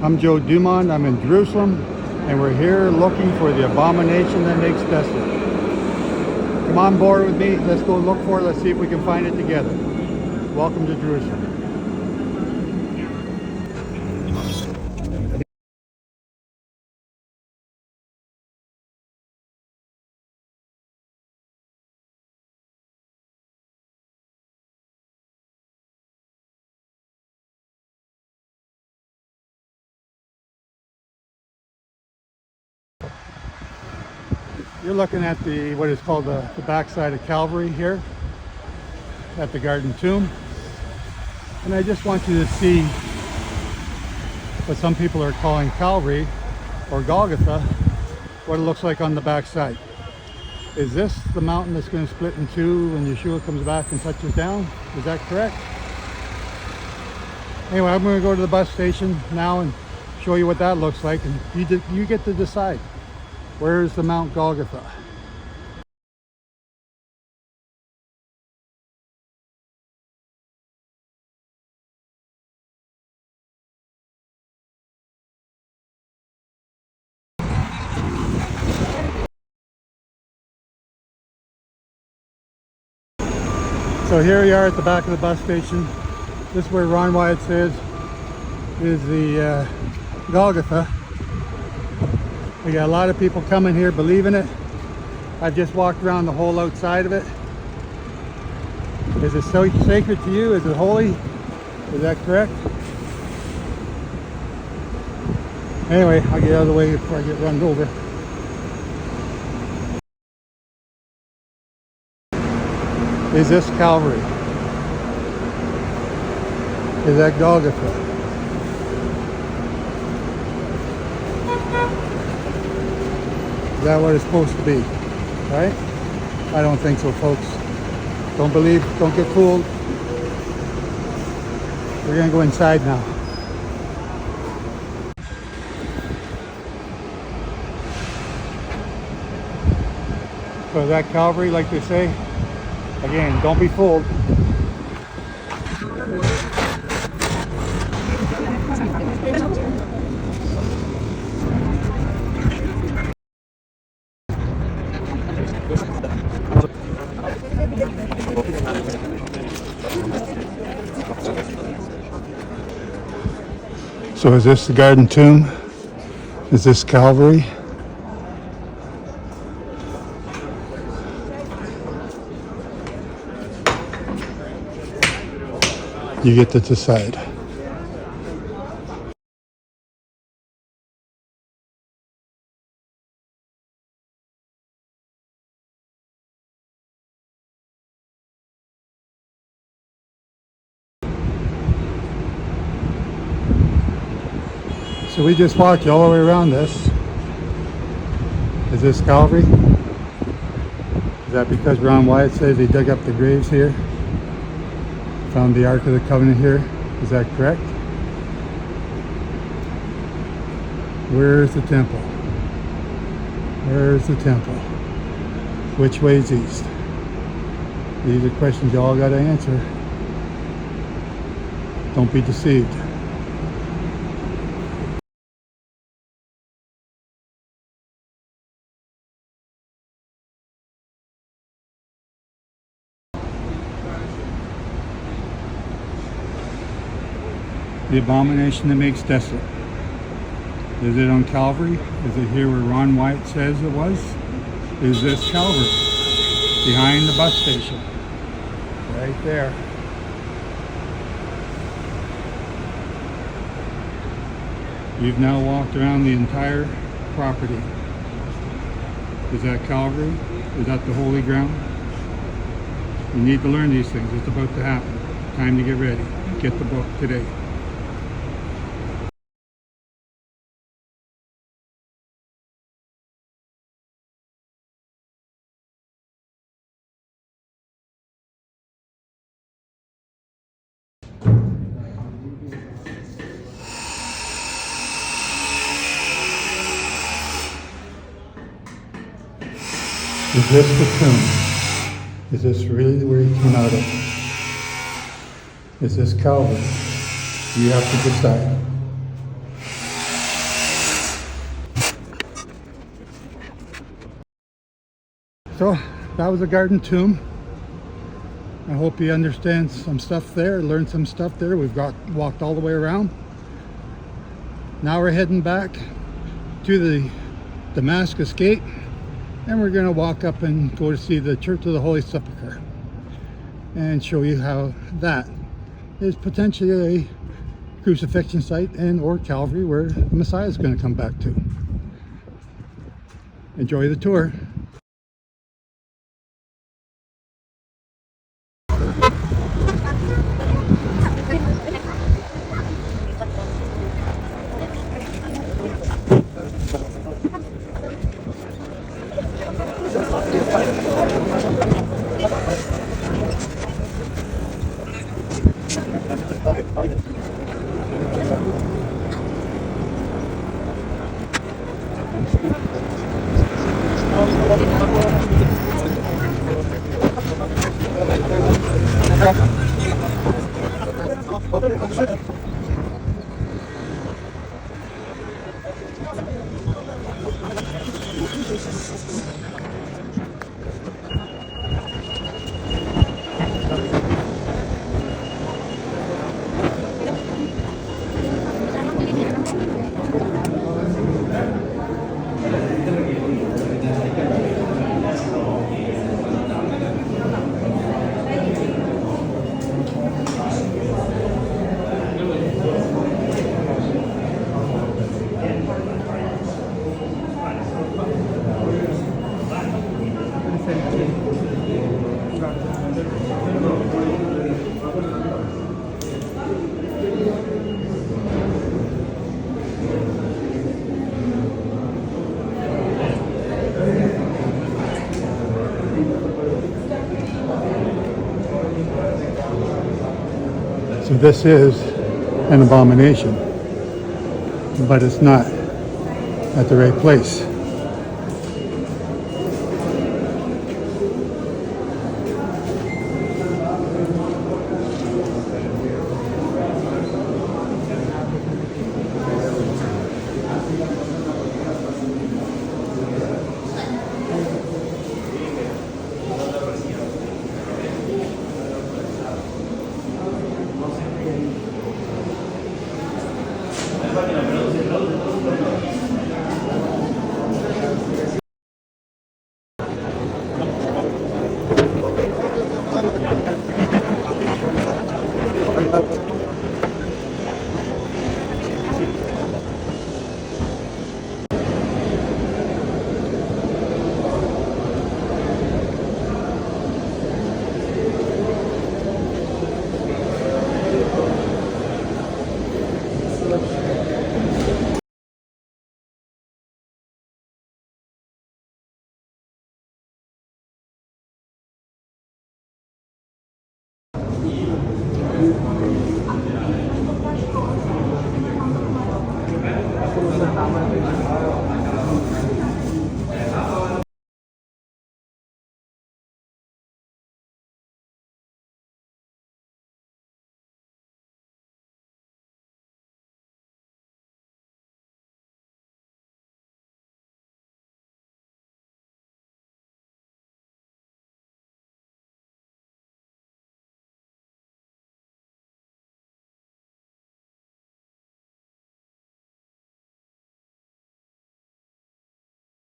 I'm Joe Dumont. I'm in Jerusalem, and we're here looking for the abomination that makes desolate. Come on board with me. Let's go look for it. Let's see if we can find it together. Welcome to Jerusalem. You're looking at what is called the backside of Calvary here at the Garden Tomb. And I just want you to see what some people are calling Calvary or Golgotha, what it looks like on the backside. Is this the mountain that's going to split in two when Yeshua comes back and touches down? Is that correct? Anyway, I'm going to go to the bus station now and show you what that looks like, and you get to decide. Where is the Mount Golgotha? So here we are at the back of the bus station. This is where Ron Wyatt says is the Golgotha. We got a lot of people coming here believing it. I've just walked around the whole outside of it. Is it so sacred to you? Is it holy? Is that correct? Anyway, I'll get out of the way before I get run over. Is this Calvary? Is that Golgotha? Is that what it's supposed to be? Right? I don't think so, folks. Don't believe, don't get fooled. We're gonna go inside now. So is that Calvary, like they say? Again, don't be fooled. So is this the Garden Tomb? Is this Calvary? You get to decide. So we just walked all the way around this. Is this Calvary? Is that because Ron Wyatt says he dug up the graves here? Found the Ark of the Covenant here? Is that correct? Where's the temple? Where's the temple? Which way is east? These are questions you all got to answer. Don't be deceived. The abomination that makes desolate. Is it on Calvary? Is it here where Ron Wyatt says it was? Is this Calvary? Behind the bus station. Right there. You've now walked around the entire property. Is that Calvary? Is that the holy ground? You need to learn these things. It's about to happen. Time to get ready. Get the book today. Is this the tomb? Is this really where he came out of? Is this Calvary? You have to decide. So that was a garden tomb. I hope you understand some stuff there, learned some stuff there. We've walked all the way around. Now we're heading back to the Damascus Gate, and we're going to walk up and go to see the Church of the Holy Sepulchre and show you how that is potentially a crucifixion site and or Calvary where the Messiah is going to come back to. Enjoy the tour. So this is an abomination, but it's not at the right place.